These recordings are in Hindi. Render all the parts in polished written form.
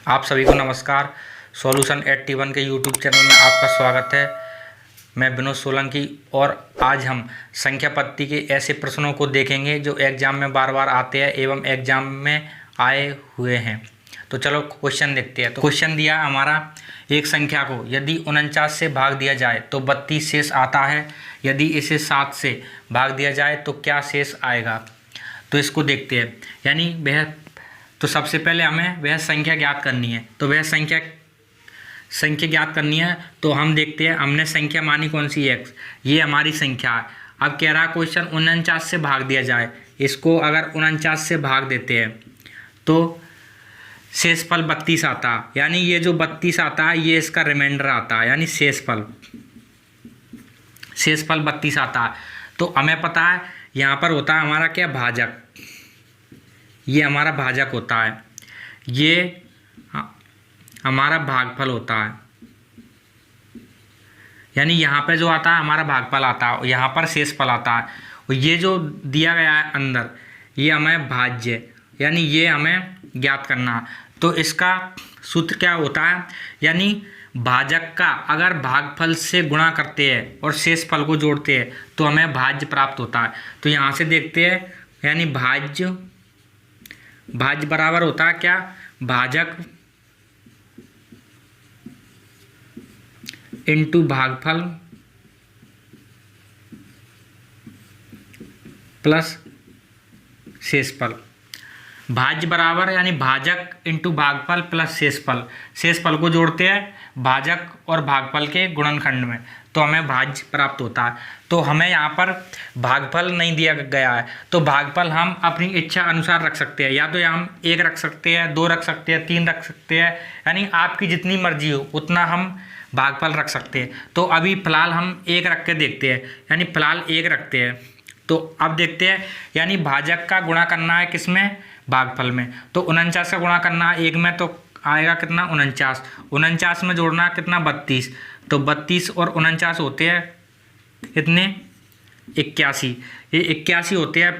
आप सभी को नमस्कार। सॉल्यूशन 81 के यूट्यूब चैनल में आपका स्वागत है। मैं विनोद सोलंकी और आज हम संख्या पद्धति के ऐसे प्रश्नों को देखेंगे जो एग्जाम में बार बार आते हैं एवं एग्जाम में आए हुए हैं। तो चलो क्वेश्चन देखते हैं। तो क्वेश्चन दिया हमारा, एक संख्या को यदि 49 से भाग दिया जाए तो 32 शेष आता है। यदि इसे 7 से भाग दिया जाए तो क्या शेष आएगा। तो इसको देखते हैं। यानी वह तो सबसे पहले हमें वह संख्या ज्ञात करनी है। तो वह संख्या ज्ञात करनी है तो हम देखते हैं, हमने संख्या मानी कौन सी, x। ये हमारी संख्या है। अब कह रहा है क्वेश्चन 49 से भाग दिया जाए। इसको अगर 49 से भाग देते हैं तो शेषफल 32 आता है। यानी ये जो 32 आता है ये इसका रिमाइंडर आता है, यानी शेषफल 32 आता है। तो हमें पता है यहाँ पर होता है हमारा क्या, भाजक। ये हमारा भाजक होता है, ये हमारा भागफल होता है। यानी यहाँ पे जो आता है हमारा भागफल आता है, यहाँ पर शेषफल आता है। और ये जो दिया गया है अंदर, ये हमें भाज्य, यानी ये हमें ज्ञात करना है। तो इसका सूत्र क्या होता है, यानी भाजक का अगर भागफल से गुणा करते हैं और शेषफल को जोड़ते हैं तो हमें भाज्य प्राप्त होता है। तो यहाँ से देखते हैं, यानी भाज्य बराबर होता है क्या, भाजक इंटू भागफल प्लस शेषफल। भाज्य बराबर यानी भाजक इंटू भागफल प्लस शेषफल को जोड़ते हैं भाजक और भागफल के गुणनखंड में, तो हमें भाज्य प्राप्त होता है। तो हमें यहाँ पर भागफल नहीं दिया गया है, तो भागफल हम अपनी इच्छा अनुसार रख सकते हैं। या तो हम 1 रख सकते हैं, 2 रख सकते हैं, 3 रख सकते हैं, यानी आपकी जितनी मर्जी हो उतना हम भागफल रख सकते हैं। तो अभी फ़िलहाल हम 1 रख के देखते हैं, यानी फ़िलहाल 1 रखते हैं। तो अब देखते हैं, यानी भाजक का गुणा करना है किसमें, भागफल में। तो 49 का गुणा करना है 1 में, तो आएगा कितना, 49 में जोड़ना कितना, 32। तो 32 और 49 होते हैं कितने, 81। ये 81 होते हैं।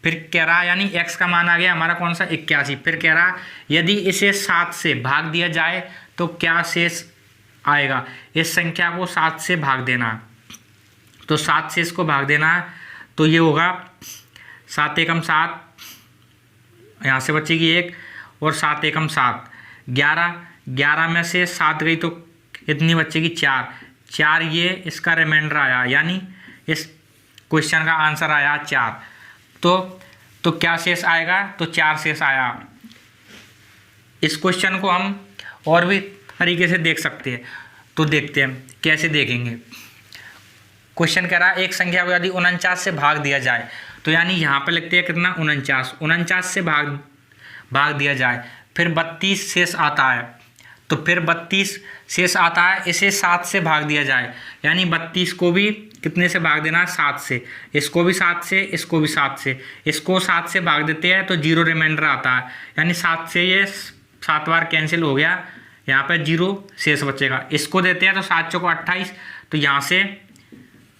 फिर कह रहा है, यानी x का मान आ गया हमारा कौन सा, 81। फिर कह रहा यदि इसे 7 से भाग दिया जाए तो क्या शेष आएगा। इस संख्या को 7 से भाग देना है, तो 7 से इसको भाग देना है। तो ये होगा 7 एकम 7, यहाँ से बचेगी 1 और 7 एकम 7, 11 में से 7 गई तो इतनी बचेगी 4। ये इसका रिमाइंडर आया, यानी इस क्वेश्चन का आंसर आया 4। तो क्या शेष आएगा, तो 4 शेष आया। इस क्वेश्चन को हम और भी तरीके से देख सकते हैं। तो देखते हैं कैसे देखेंगे। क्वेश्चन कह रहा है एक संख्या को यदि 49 से भाग दिया जाए, तो यानी यहाँ पर लिखते हैं कितना, 49 से भाग दिया जाए, फिर 32 शेष आता है। तो फिर 32 शेष आता है, इसे 7 से भाग दिया जाए, यानी 32 को भी कितने से भाग देना है, 7 से। इसको भी 7 से, इसको भी 7 से। इसको 7 से भाग देते हैं तो 0 रिमाइंडर आता है, यानी 7 से ये 7 बार कैंसिल हो गया, यहाँ पर 0 शेष बचेगा। इसको देते हैं तो 7 चौको 28, तो यहाँ से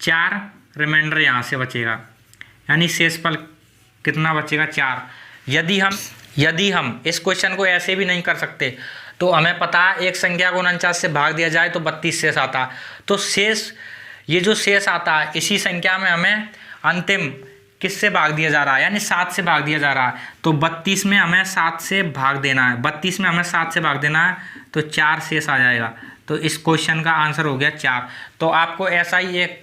4 रिमाइंडर यहाँ से बचेगा, यानी शेषफल कितना बचेगा, 4। यदि हम इस क्वेश्चन को ऐसे भी नहीं कर सकते, तो हमें पता है एक संख्या को 49 से भाग दिया जाए तो 32 शेष आता है। तो शेष, ये जो शेष आता है इसी संख्या में हमें अंतिम किससे भाग दिया जा रहा है, यानी 7 से भाग दिया जा रहा है। तो 32 में हमें 7 से भाग देना है, 32 में हमें 7 से भाग देना है, तो 4 शेष आ जाएगा। तो इस क्वेश्चन का आंसर हो गया 4। तो आपको ऐसा ही एक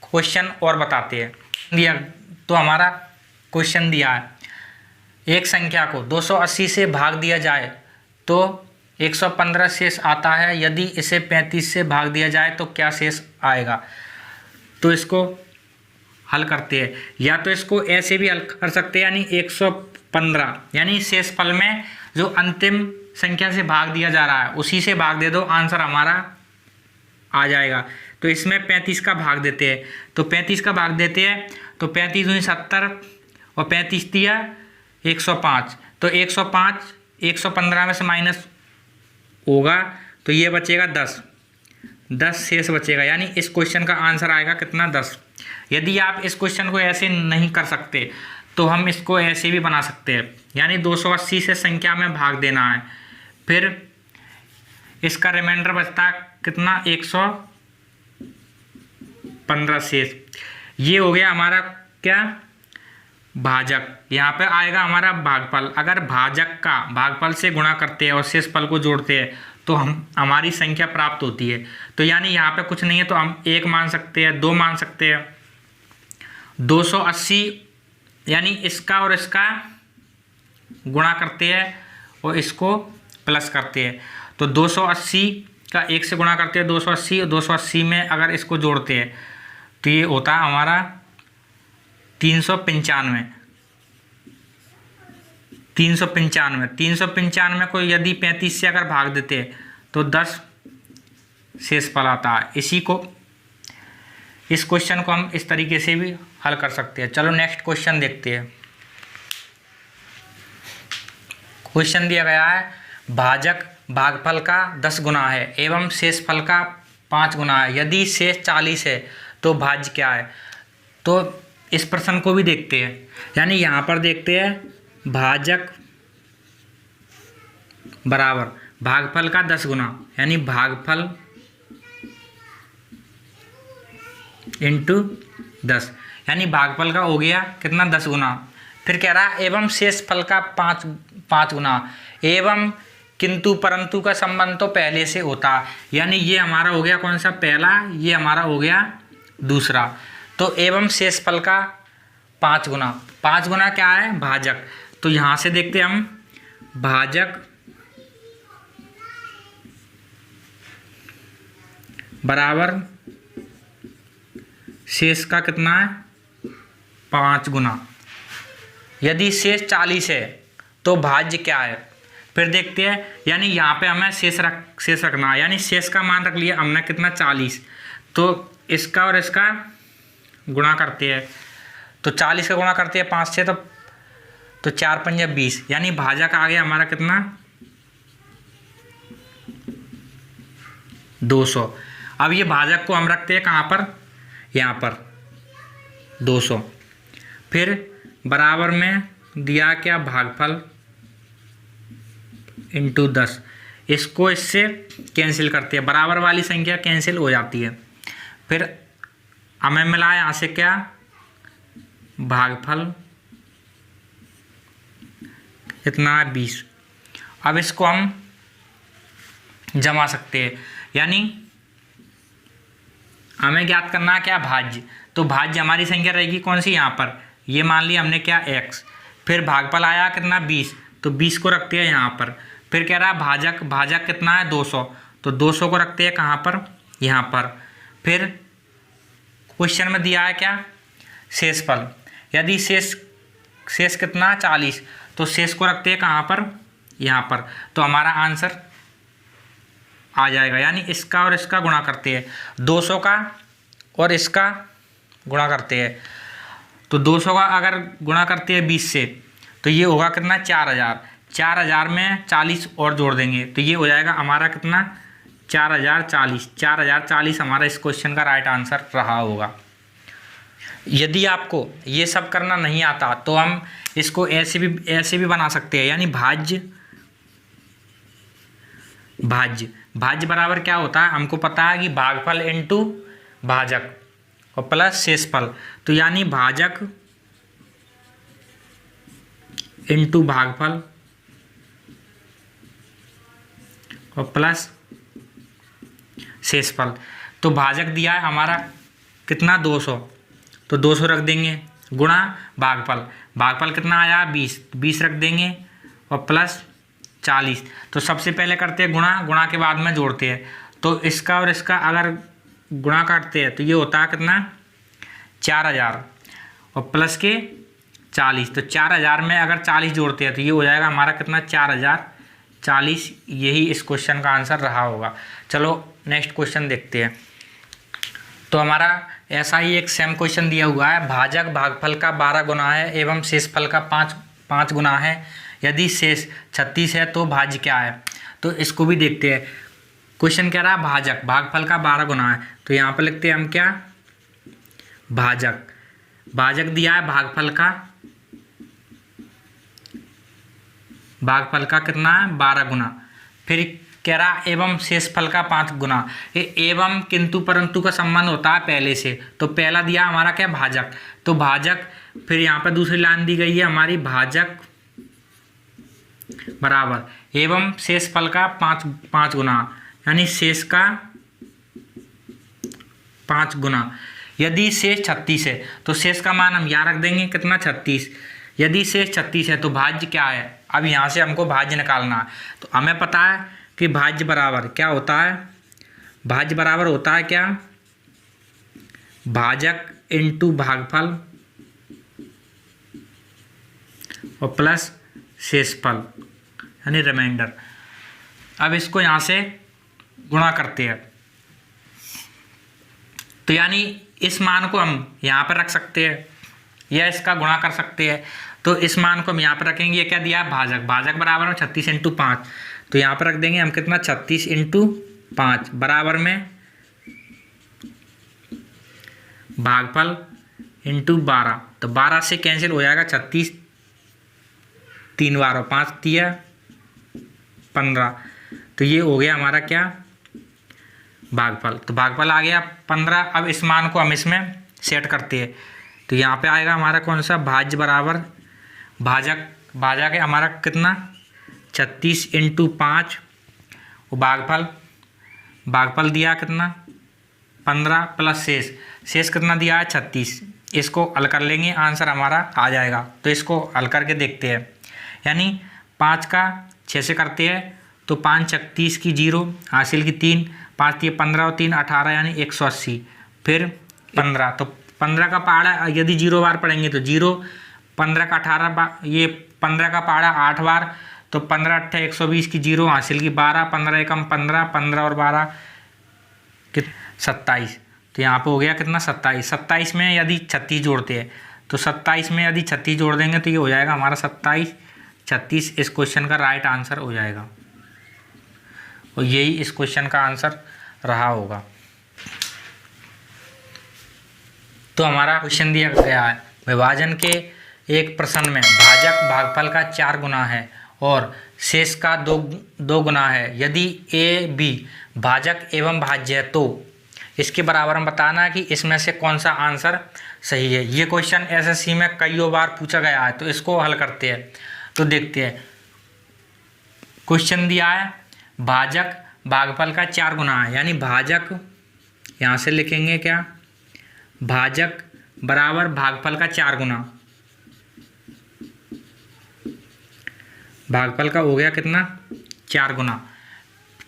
क्वेश्चन और बताते हैं दिया। तो हमारा क्वेश्चन दिया है, एक संख्या को 280 से भाग दिया जाए तो 115 शेष आता है। यदि इसे 35 से भाग दिया जाए तो क्या शेष आएगा। तो इसको हल करते हैं, या तो इसको ऐसे भी हल कर सकते हैं, यानी 115, यानी शेषफल में जो अंतिम संख्या से भाग दिया जा रहा है उसी से भाग दे दो, आंसर हमारा आ जाएगा। तो इसमें 35 का भाग देते हैं, तो 35 का भाग देते हैं, तो 35 हुई 70 और 35 दिया 105। तो 105 115 में से माइनस होगा तो ये बचेगा 10 शेष बचेगा, यानी इस क्वेश्चन का आंसर आएगा कितना, 10। यदि आप इस क्वेश्चन को ऐसे नहीं कर सकते तो हम इसको ऐसे भी बना सकते हैं, यानी 280 से संख्या में भाग देना है, फिर इसका रिमाइंडर बचता है कितना, 115 शेष। ये हो गया हमारा क्या, भाजक। यहाँ पे आएगा हमारा भागफल। अगर भाजक का भागफल से गुणा करते हैं और शेषफल को जोड़ते हैं तो हमारी संख्या प्राप्त होती है। तो यानी यहाँ पे कुछ नहीं है तो हम 1 मान सकते हैं, 2 मान सकते हैं। 280 यानी इसका और इसका गुणा करते हैं और इसको प्लस करते हैं। तो 280 का 1 से गुणा करते हैं 280, और 280 में अगर इसको जोड़ते हैं तो ये होता है हमारा 395। 395 को यदि 35 से अगर भाग देते हैं तो 10 शेषफल आता है। इस क्वेश्चन को हम इस तरीके से भी हल कर सकते हैं। चलो नेक्स्ट क्वेश्चन देखते हैं। क्वेश्चन दिया गया है भाजक भागफल का 10 गुना है एवं शेषफल का 5 गुना है, यदि शेष 40 है तो भाज्य क्या है। तो इस प्रश्न को भी देखते हैं। यानी यहाँ पर देखते हैं भाजक बराबर भागफल का 10 गुना, यानी भागफल इंटू 10, यानी भागफल का हो गया कितना, 10 गुना। फिर कह रहा है एवं शेषफल का 5 गुना। एवं किंतु परंतु का संबंध तो पहले से होता, यानी ये हमारा हो गया कौन सा, पहला, ये हमारा हो गया दूसरा। तो एवं शेषफल का 5 गुना। 5 गुना क्या है, भाजक। तो यहाँ से देखते हैं हम भाजक बराबर शेष का कितना है, 5 गुना। यदि शेष 40 है तो भाज्य क्या है। फिर देखते हैं, यानी यहाँ पे हमें शेष रखना है, यानी शेष का मान रख लिया हमने कितना, 40। तो इसका और इसका गुणा करते हैं, तो 40 का गुणा करते हैं 5 से, तो 4 पंजे 20, यानी भाजक आ गया हमारा कितना, 200। अब ये भाजक को हम रखते हैं कहाँ पर, यहाँ पर 200। फिर बराबर में दिया क्या, भागफल इंटू 10। इसको इससे कैंसिल करते हैं, बराबर वाली संख्या कैंसिल हो जाती है। फिर हमें मिला यहाँ से क्या, भागफल इतना 20। अब इसको हम जमा सकते हैं, यानी हमें ज्ञात करना है क्या, भाज्य। तो भाज्य हमारी संख्या रहेगी कौन सी, यहाँ पर, ये मान लिया हमने क्या, x। फिर भागफल आया कितना, 20, तो 20 को रखते हैं यहाँ पर। फिर कह रहा है भाजक कितना है, 200, तो 200 को रखते हैं कहाँ पर, यहाँ पर। फिर क्वेश्चन में दिया है क्या, शेषफल। यदि शेष कितना, 40, तो शेष को रखते हैं कहाँ पर, यहाँ पर। तो हमारा आंसर आ जाएगा, यानी इसका और इसका गुणा करते हैं, 200 का और इसका गुणा करते हैं। तो 200 का अगर गुणा करते हैं 20 से, तो ये होगा कितना, 4000। 4000 में 40 और जोड़ देंगे तो ये हो जाएगा हमारा कितना, 4040। 4040 हमारा इस क्वेश्चन का राइट आंसर रहा होगा। यदि आपको ये सब करना नहीं आता तो हम इसको ऐसे भी बना सकते हैं, यानी भाज्य बराबर क्या होता है, हमको पता है कि भागफल इंटू भाजक और प्लस शेषफल। तो यानी भाजक इंटू भागफल और प्लस शेषफल। तो भाजक दिया है हमारा कितना, 200, तो 200 रख देंगे, गुणा भागफल कितना आया, 20 रख देंगे, और प्लस 40। तो सबसे पहले करते हैं गुणा के बाद में जोड़ते हैं। तो इसका और इसका अगर गुणा करते हैं तो ये होता है कितना, 4000 और प्लस के 40। तो 4000 में अगर 40 जोड़ते हैं तो ये हो जाएगा हमारा कितना, 4040। यही इस क्वेश्चन का आंसर रहा होगा। चलो नेक्स्ट क्वेश्चन देखते हैं। तो हमारा ऐसा ही एक सेम क्वेश्चन दिया हुआ है, भाजक भागफल का 12 गुना है एवं शेषफल का 5 गुना है, यदि शेष 36 है तो भाज्य क्या है। तो इसको भी देखते हैं। क्वेश्चन कह रहा है भाजक भागफल का 12 गुना है, तो यहाँ पर लिखते हैं हम क्या, भाजक दिया है भागफल का कितना है, 12 गुना। फिर कह रहा एवं शेषफल का 5 गुना। ये एवं किंतु परंतु का संबंध होता है पहले से, तो पहला दिया हमारा क्या भाजक, तो भाजक, फिर यहाँ पर दूसरी लाइन दी गई है हमारी भाजक बराबर एवं शेषफल का 5 गुना, यानी शेष का 5 गुना। यदि शेष 36 है तो शेष का मान हम यहाँ रख देंगे कितना 36। यदि शेष 36 है तो भाज्य क्या है, अब यहाँ से हमको भाज्य निकालना है। तो हमें पता है कि भाज्य बराबर क्या होता है, भाज्य बराबर होता है क्या, भाजक इंटू भागफल और प्लस शेषफल यानी रिमाइंडर। अब इसको यहाँ से गुणा करते हैं, तो यानी इस मान को हम यहाँ पर रख सकते हैं या इसका गुणा कर सकते हैं। तो इस मान को हम यहाँ पर रखेंगे, ये क्या दिया है भाजक, भाजक बराबर में 36 इंटू 5, तो यहाँ पर रख देंगे हम कितना 36 इंटू 5 बराबर में भागफल इंटू 12, तो 12 से कैंसिल हो जाएगा 36, 3 बार 5 दिया 15, तो ये हो गया हमारा क्या भागफल। तो भागफल आ गया 15। अब इस मान को हम इसमें सेट करते हैं, तो यहाँ पे आएगा हमारा कौन सा भाज्य बराबर भाजक, भाजक है हमारा कितना 36 इंटू 5 और भागफल, भागफल दिया कितना 15 प्लस शेष, शेष कितना दिया है 36। इसको हल कर लेंगे, आंसर हमारा आ जाएगा। तो इसको हल करके देखते हैं, यानी 5 का 6 से करते हैं तो 5 36 की 0, हासिल की 3, 5 दिए 15 और 3 18 यानी 180, फिर 15, तो 15 का पहाड़ा यदि 0 बार पढ़ेंगे तो 0, 15 का 18 बार, ये 15 का पहाड़ा 8 बार, तो 15 8 120 की 0, हासिल की 12, 15 एकम 15, 15 और 12 27, तो यहाँ पे हो गया कितना 27। 27 में यदि 36 जोड़ते हैं तो 27 में यदि 36 जोड़ देंगे तो ये हो जाएगा हमारा 27, 36 इस क्वेश्चन का राइट आंसर हो जाएगा, और यही इस क्वेश्चन का आंसर रहा होगा। तो हमारा क्वेश्चन दिया गया है विभाजन के एक प्रश्न में भाजक भागफल का 4 गुना है और शेष का 2 गुना है। यदि ए बी भाजक एवं भाज्य है तो इसके बराबर में बताना है कि इसमें से कौन सा आंसर सही है। ये क्वेश्चन एसएससी में कईयों बार पूछा गया है, तो इसको हल करते हैं। तो देखते हैं, क्वेश्चन दिया है भाजक भागफल का 4 गुना है, यानी भाजक यहाँ से लिखेंगे क्या, भाजक बराबर भागफल का 4 गुना, भागफल का हो गया कितना 4 गुना।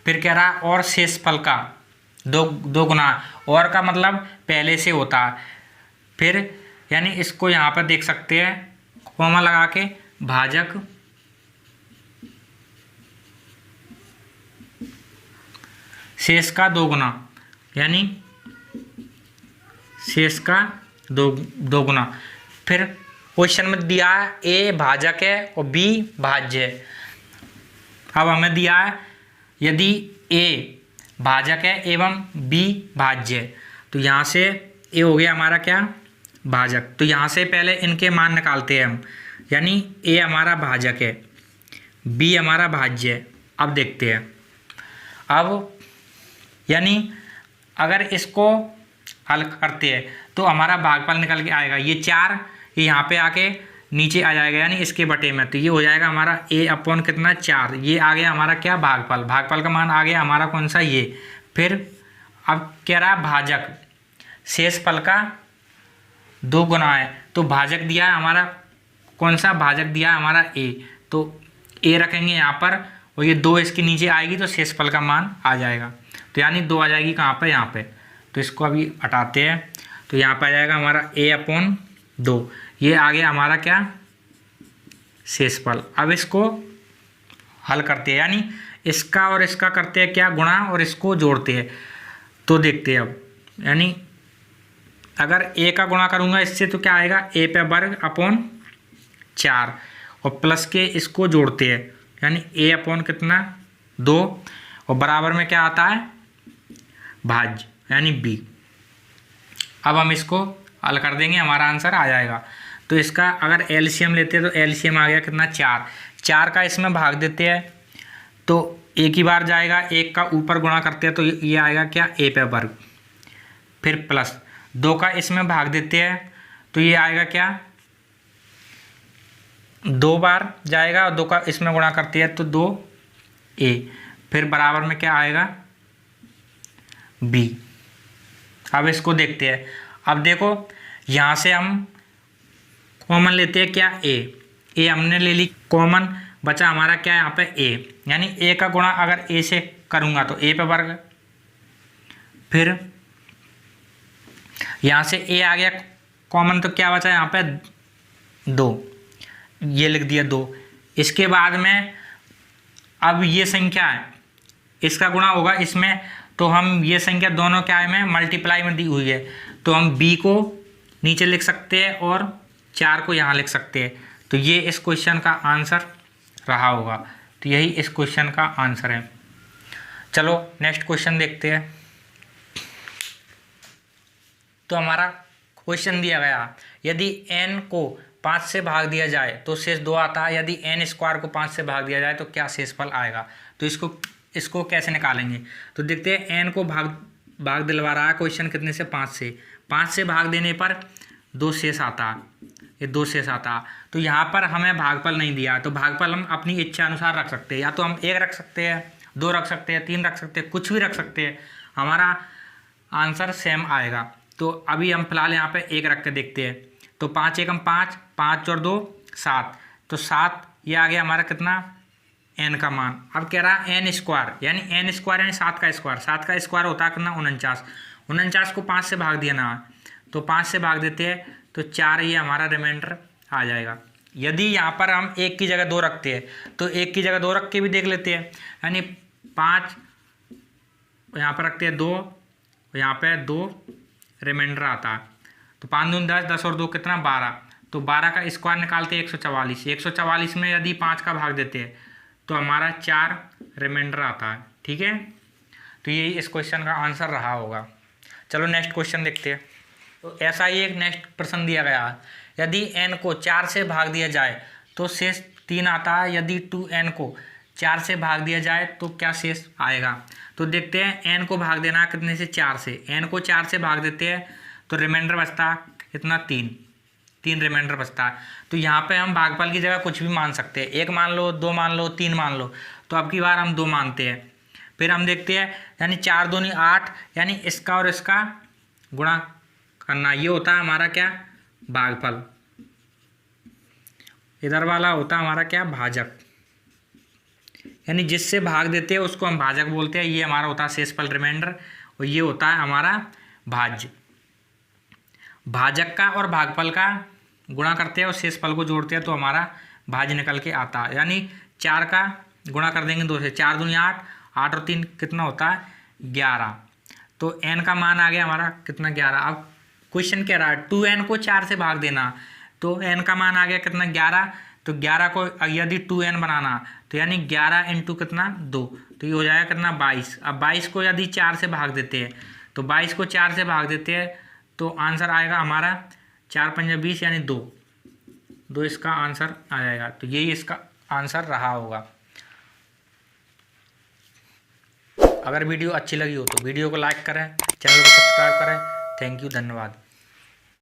फिर कह रहा है और शेषफल का 2 गुना, और का मतलब पहले से होता है। फिर यानी इसको यहाँ पर देख सकते हैं कॉमा लगा के, भाजक शेष का 2 गुना, यानी शेष का 2 गुना। फिर क्वेश्चन में दिया है ए भाजक है और बी भाज्य है। अब हमें दिया है यदि ए भाजक है एवं बी भाज्य है, तो यहाँ से ए हो गया हमारा क्या भाजक, तो यहाँ से पहले इनके मान निकालते हैं हम, यानी ए हमारा भाजक है, बी हमारा भाज्य है। अब देखते हैं, अब यानी अगर इसको हल करते हैं तो हमारा भागफल निकल के आएगा, ये 4 ये यहाँ पे आके नीचे आ जाएगा, यानी इसके बटे में, तो ये हो जाएगा हमारा ए अपॉन कितना 4, ये आ गया हमारा क्या भागफल, भागफल का मान आ गया हमारा कौन सा ये। फिर अब कह रहा है भाजक शेषफल का 2 गुना है, तो भाजक दिया है हमारा कौन सा, भाजक दिया है हमारा ए, तो ए रखेंगे यहाँ पर और ये 2 इसके नीचे आएगी तो शेषफल का मान आ जाएगा, तो यानी 2 आ जाएगी कहाँ पर यहाँ पे। तो इसको अभी हटाते हैं, तो यहाँ पर आ जाएगा हमारा ए अपॉन 2, ये आ गया हमारा क्या शेषफल। अब इसको हल करते हैं, यानी इसका और इसका करते हैं क्या गुणा और इसको जोड़ते हैं। तो देखते हैं अब, यानी अगर ए का गुणा करूँगा इससे तो क्या आएगा ए पे वर्ग अपॉन 4 और प्लस के इसको जोड़ते हैं, यानी ए अपॉन कितना 2 और बराबर में क्या आता है भाज्य यानी बी। अब हम इसको हल कर देंगे, हमारा आंसर आ जाएगा। तो इसका अगर एलसीएम लेते हैं तो एलसीएम आ गया कितना 4 का इसमें भाग देते हैं, तो एक ही बार जाएगा, एक का ऊपर गुणा करते हैं तो ये आएगा क्या, ए पे वर्ग, फिर प्लस 2 का इसमें भाग देते हैं तो ये आएगा क्या, 2 बार जाएगा और 2 का इसमें गुणा करते हैं तो 2a, फिर बराबर में क्या आएगा b। अब इसको देखते हैं। अब देखो यहाँ से हम कॉमन लेते हैं क्या, a हमने ले ली कॉमन, बचा हमारा क्या यहाँ पे a, यानी a का गुणा अगर a से करूँगा तो a पे वर्ग, फिर यहाँ से a आ गया कॉमन तो क्या बचा यहाँ पे 2, ये लिख दिया 2। इसके बाद में अब ये संख्या है, इसका गुणा होगा इसमें, तो हम ये संख्या दोनों क्या है में मल्टीप्लाई में दी हुई है तो हम b को नीचे लिख सकते हैं और 4 को यहाँ लिख सकते हैं। तो ये इस क्वेश्चन का आंसर रहा होगा। तो यही इस क्वेश्चन का आंसर है। चलो नेक्स्ट क्वेश्चन देखते हैं। तो हमारा क्वेश्चन दिया गया, यदि n को 5 से भाग दिया जाए तो शेष 2 आता है, यदि n स्क्वायर को 5 से भाग दिया जाए तो क्या शेषफल आएगा। तो इसको कैसे निकालेंगे, तो देखते हैं। n को भाग दिलवा रहा है क्वेश्चन कितने से, 5 से। 5 से भाग देने पर 2 शेष आता है, ये 2 शेष आता है। तो यहाँ पर हमें भागफल नहीं दिया, तो भागफल हम अपनी इच्छा अनुसार रख सकते हैं, या तो हम 1 रख सकते हैं, 2 रख सकते हैं, 3 रख सकते हैं, कुछ भी रख सकते हैं, हमारा आंसर सेम आएगा। तो अभी हम फिलहाल यहाँ पे 1 रख के देखते हैं। तो 5 एकम 5, 5 और 2 7, तो 7 ये आ गया हमारा कितना, n का मान। अब कह रहा है n स्क्वायर, यानी n स्क्वायर यानी 7 का स्क्वायर, 7 का स्क्वायर होता है कितना 49, 49 को 5 से भाग दिया ना, तो 5 से भाग देते हैं तो 4 ये हमारा रिमाइंडर आ जाएगा। यदि यहाँ पर हम 1 की जगह 2 रखते हैं तो 1 की जगह 2 रख के भी देख लेते हैं, यानी 5 यहाँ पर रखते हैं 2, यहाँ पे 2 रिमाइंडर आता है। तो 5 दूनी 10, 10 और 2 कितना 12, तो 12 का स्क्वायर निकालते हैं 144, 144 में यदि 5 का भाग देते हैं तो हमारा 4 रिमाइंडर आता है। ठीक है, तो यही इस क्वेश्चन का आंसर रहा होगा। चलो नेक्स्ट क्वेश्चन देखते हैं। तो ऐसा ही एक नेक्स्ट प्रश्न दिया गया है, यदि n को 4 से भाग दिया जाए तो शेष 3 आता है, यदि 2n को 4 से भाग दिया जाए तो क्या शेष आएगा। तो देखते हैं, n को भाग देना है कितने से, 4 से। n को 4 से भाग देते हैं तो रिमाइंडर बचता है कितना, 3 रिमाइंडर बचता है। तो यहाँ पे हम भागफल की जगह कुछ भी मान सकते हैं, 1 मान लो, 2 मान लो, 3 मान लो। तो अब की बार हम 2 मानते हैं। फिर हम देखते हैं, यानी 4 दूनी 8, यानी इसका और इसका गुणा करना, ये होता है हमारा क्या, भागफल। इधर वाला होता है हमारा क्या, भाजक, यानी जिससे भाग देते हैं उसको हम भाजक बोलते हैं। ये हमारा होता है शेषफल रिमाइंडर, और ये होता है हमारा भाज्य। भाजक का और भागफल का गुणा करते हैं और शेषफल को जोड़ते हैं तो हमारा भाज्य निकल के आता है। यानी 4 का गुणा कर देंगे 2 से, 4 दूनी 8, 8 और 3 कितना होता है 11। तो n का मान आ गया हमारा कितना, 11। अब क्वेश्चन कह रहा है 2n को 4 से भाग देना, तो n का मान आ गया कितना 11। तो 11 को यदि 2n बनाना तो यानी 11 इंटू कितना 2, तो ये हो जाएगा कितना 22। अब 22 को यदि 4 से भाग देते हैं तो 22 को 4 से भाग देते हैं तो आंसर आएगा हमारा 4 पंजा 20 यानी 2 इसका आंसर आ जाएगा। तो यही इसका आंसर रहा होगा। अगर वीडियो अच्छी लगी हो तो वीडियो को लाइक करें, चैनल को सब्सक्राइब करें। थैंक यू, धन्यवाद।